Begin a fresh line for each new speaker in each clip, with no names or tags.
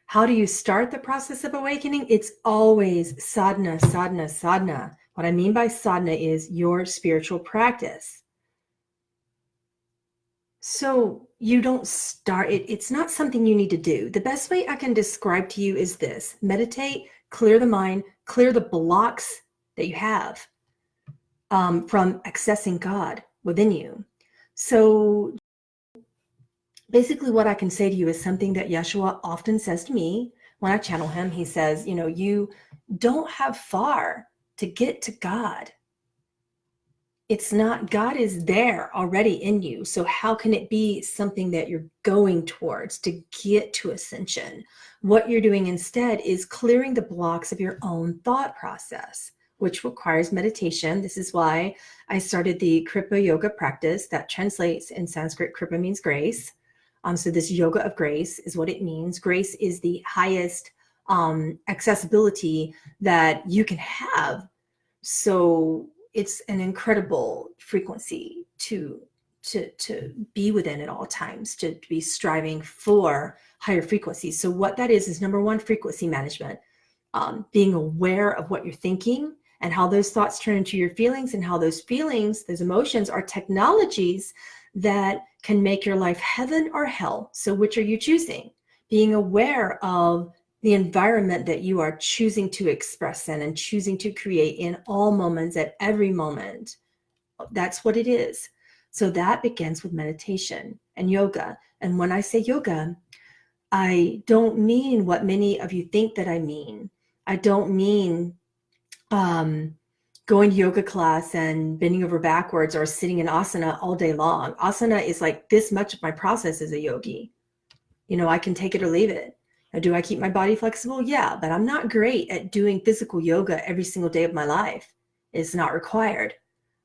How do you start the process of awakening? It's always sadhana, sadhana, sadhana. What I mean by sadhana is your spiritual practice. So you don't start it. It's not something you need to do. The best way I can describe to you is this: meditate, clear the mind, clear the blocks that you have from accessing God within you. So basically what I can say to you is something that Yeshua often says to me when I channel him. He says, you don't have far to get to God. It's not, God is there already in you. So how can it be something that you're going towards to get to ascension? What you're doing instead is clearing the blocks of your own thought process, which requires meditation. This is why I started the Kripa yoga practice that translates in Sanskrit. Kripa means grace. So this yoga of grace is what it means. Grace is the highest accessibility that you can have. So it's an incredible frequency to be within at all times, to be striving for higher frequencies. So what that is number one, frequency management, being aware of what you're thinking and how those thoughts turn into your feelings, and how those feelings, those emotions, are technologies that can make your life heaven or hell. So which are you choosing? Being aware of the environment that you are choosing to express in and choosing to create in all moments, at every moment. That's what it is. So that begins with meditation and yoga. And when I say yoga, I don't mean what many of you think that I mean. I don't mean going to yoga class and bending over backwards or sitting in asana all day long. Asana is like this much of my process as a yogi. I can take it or leave it. Now, do I keep my body flexible? Yeah, but I'm not great at doing physical yoga every single day of my life. It's not required.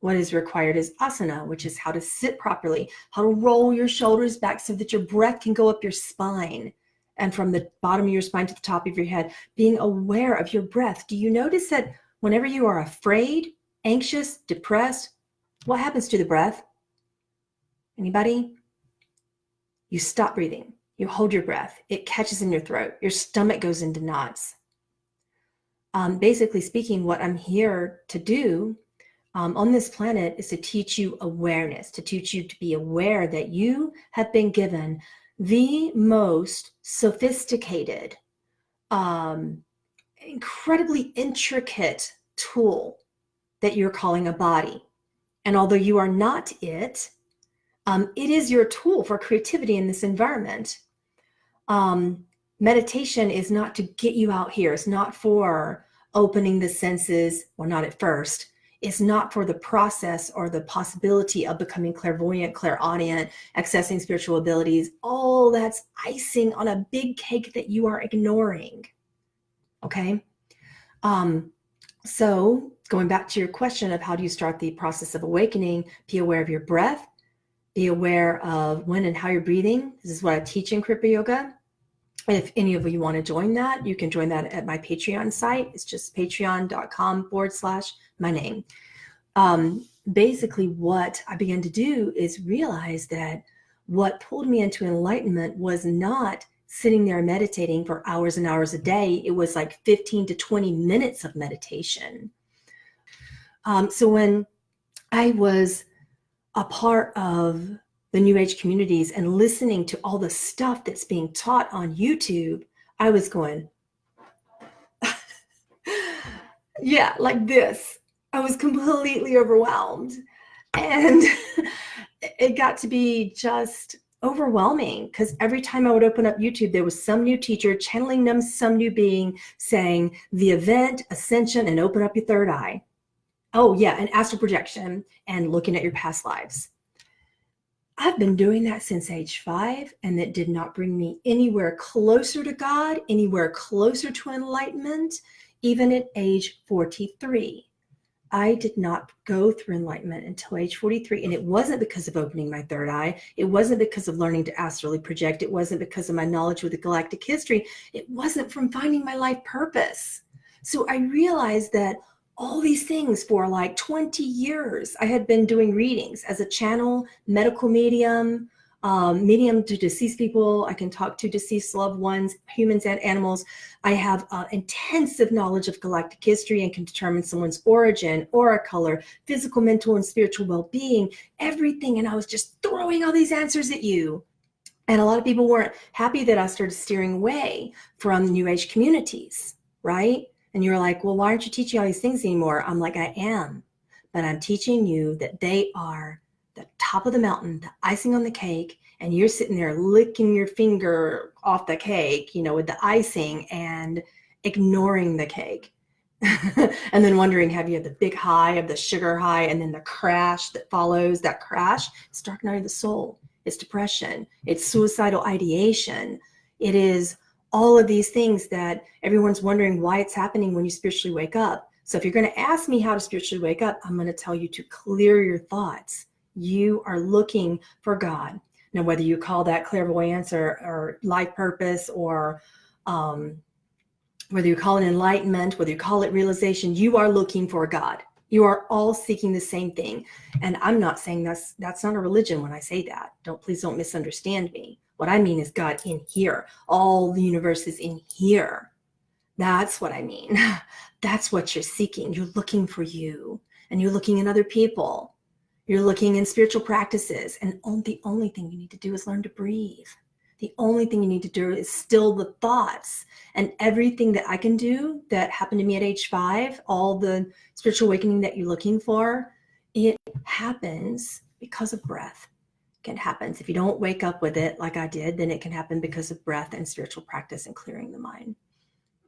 What is required is asana, which is how to sit properly, how to roll your shoulders back so that your breath can go up your spine, and from the bottom of your spine to the top of your head, being aware of your breath. Do you notice that whenever you are afraid, anxious, depressed, what happens to the breath? Anybody? You stop breathing. You hold your breath. It catches in your throat. Your stomach goes into knots. Basically speaking, what I'm here to do on this planet is to teach you awareness, to teach you to be aware that you have been given the most sophisticated, incredibly intricate tool that you're calling a body. And although you are not it, it is your tool for creativity in this environment. Meditation is not to get you out here. It's not for opening the senses. Well, not at first. It's not for the process or the possibility of becoming clairvoyant, clairaudient, accessing spiritual abilities. All that's icing on a big cake that you are ignoring. Okay? So going back to your question of how do you start the process of awakening, be aware of your breath, be aware of when and how you're breathing. This is what I teach in Kripa Yoga. If any of you want to join that, you can join that at my Patreon site. It's just patreon.com/my name. Basically, what I began to do is realize that what pulled me into enlightenment was not sitting there meditating for hours and hours a day. It was like 15 to 20 minutes of meditation. So when I was a part of the New Age communities and listening to all the stuff that's being taught on YouTube, I was going, yeah, like this. I was completely overwhelmed. And it got to be just overwhelming because every time I would open up YouTube, there was some new teacher channeling them, some new being saying the event, ascension, and open up your third eye. Oh yeah, and astral projection and looking at your past lives. I've been doing that since age 5, and it did not bring me anywhere closer to God, anywhere closer to enlightenment, even at age 43. I did not go through enlightenment until age 43, and it wasn't because of opening my third eye. It wasn't because of learning to astrally project. It wasn't because of my knowledge with the galactic history. It wasn't from finding my life purpose. So I realized that all these things for like 20 years, I had been doing readings as a channel, medical medium, medium to deceased people. I can talk to deceased loved ones, humans and animals. I have intensive knowledge of galactic history and can determine someone's origin, aura color, physical, mental, and spiritual well-being, everything. And I was just throwing all these answers at you. And a lot of people weren't happy that I started steering away from New Age communities, right? And you're like, well, why aren't you teaching all these things anymore? I'm like, I am, but I'm teaching you that they are the top of the mountain, the icing on the cake, and you're sitting there licking your finger off the cake, with the icing and ignoring the cake. And then wondering, have you had the big high of the sugar high and then the crash that follows that crash? It's dark night of the soul. It's depression. It's suicidal ideation. It is all of these things that everyone's wondering why it's happening when you spiritually wake up. So if you're going to ask me how to spiritually wake up, I'm going to tell you to clear your thoughts. You are looking for God. Now, whether you call that clairvoyance or life purpose, or whether you call it enlightenment, whether you call it realization, you are looking for God. You are all seeking the same thing. And I'm not saying that's not a religion when I say that. Please don't misunderstand me. What I mean is God in here. All the universe is in here. That's what I mean. That's what you're seeking. You're looking for you, and you're looking in other people. You're looking in spiritual practices. And the only thing you need to do is learn to breathe. The only thing you need to do is still the thoughts. And everything that I can do that happened to me at age 5, all the spiritual awakening that you're looking for, it happens because of breath. It happens. If you don't wake up with it like I did, then it can happen because of breath and spiritual practice and clearing the mind,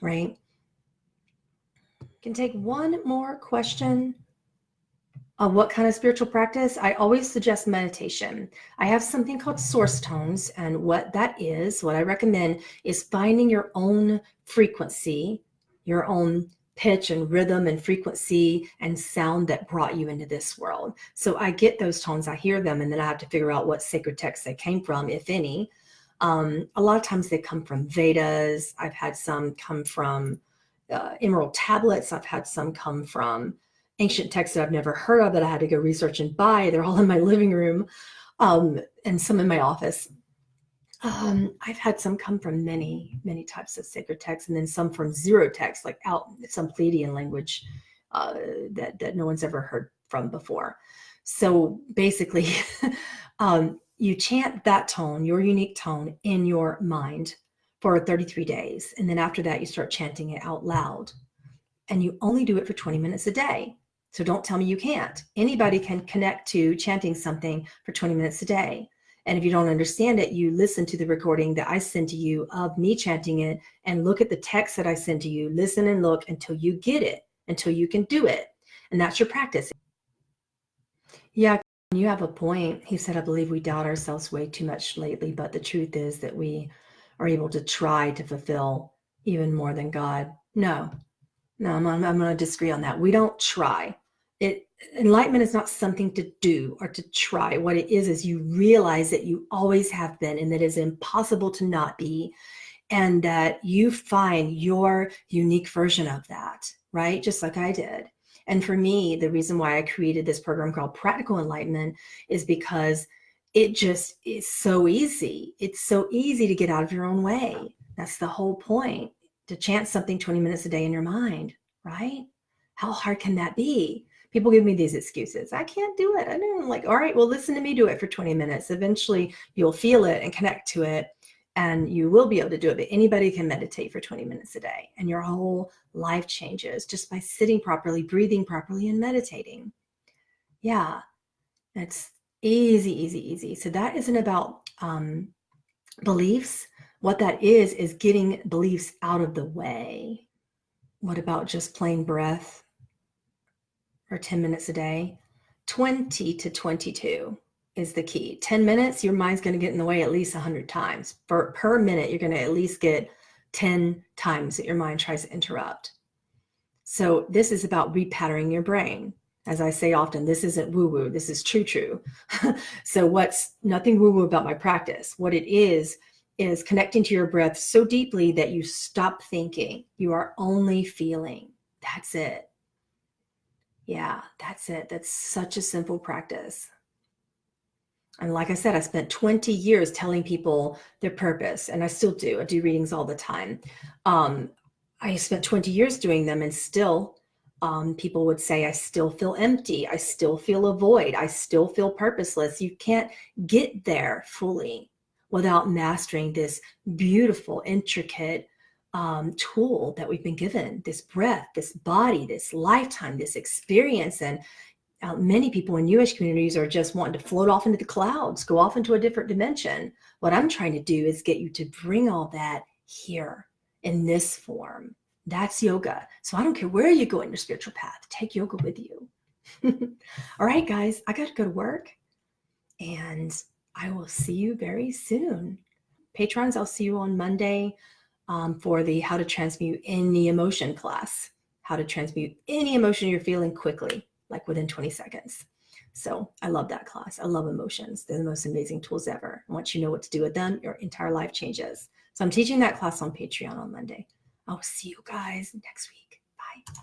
right? Can take one more question. What kind of spiritual practice? I always suggest meditation. I have something called source tones, and what that is, what I recommend is finding your own frequency, your own pitch and rhythm and frequency and sound that brought you into this world. So I get those tones, I hear them, and then I have to figure out what sacred texts they came from, if any. A lot of times they come from Vedas. I've had some come from emerald tablets. I've had some come from ancient texts that I've never heard of that I had to go research and buy. They're all in my living room, and some in my office. I've had some come from many, many types of sacred texts, and then some from zero text, like some Pleiadian language that no one's ever heard from before. So basically, you chant that tone, your unique tone, in your mind for 33 days. And then after that, you start chanting it out loud. And you only do it for 20 minutes a day. So don't tell me you can't. Anybody can connect to chanting something for 20 minutes a day. And if you don't understand it, you listen to the recording that I send to you of me chanting it, and look at the text that I send to you. Listen and look until you get it, until you can do it. And that's your practice. Yeah, you have a point. He said, I believe we doubt ourselves way too much lately, but the truth is that we are able to try to fulfill even more than God. No, I'm going to disagree on that. We don't try. Enlightenment is not something to do or to try. What it is you realize that you always have been, and that it's impossible to not be, and that you find your unique version of that, right? Just like I did. And for me, the reason why I created this program called Practical Enlightenment is because it just is so easy. It's so easy to get out of your own way. That's the whole point, to chant something 20 minutes a day in your mind, right? How hard can that be? People give me these excuses. I can't do it. I know. I'm like, all right, well, listen to me do it for 20 minutes. Eventually you'll feel it and connect to it, and you will be able to do it. But anybody can meditate for 20 minutes a day, and your whole life changes just by sitting properly, breathing properly, and meditating. Yeah, it's easy, easy, easy. So that isn't about beliefs. What that is getting beliefs out of the way. What about just plain breath or 10 minutes a day? 20 to 22 is the key. 10 minutes, your mind's going to get in the way at least 100 times. Per minute, you're going to at least get 10 times that your mind tries to interrupt. So this is about repatterning your brain. As I say often, this isn't woo-woo, this is true. So what's nothing woo-woo about my practice. What it is connecting to your breath so deeply that you stop thinking. You are only feeling. That's it. Yeah, that's it. That's such a simple practice. And like I said, I spent 20 years telling people their purpose, and I still do. I do readings all the time. I spent 20 years doing them, and still people would say, I still feel empty. I still feel a void. I still feel purposeless. You can't get there fully without mastering this beautiful, intricate tool that we've been given, this breath, this body, this lifetime, this experience. And many people in New Age communities are just wanting to float off into the clouds, go off into a different dimension. What I'm trying to do is get you to bring all that here in this form. That's yoga. So I don't care where you go in your spiritual path, take yoga with you. All right, guys, I got to go to work, and I will see you very soon. Patrons, I'll see you on Monday for the How to Transmute Any Emotion class. How to transmute any emotion you're feeling quickly, like within 20 seconds. So I love that class. I love emotions. They're the most amazing tools ever. Once you know what to do with them, your entire life changes. So I'm teaching that class on Patreon on Monday. I'll see you guys next week. Bye.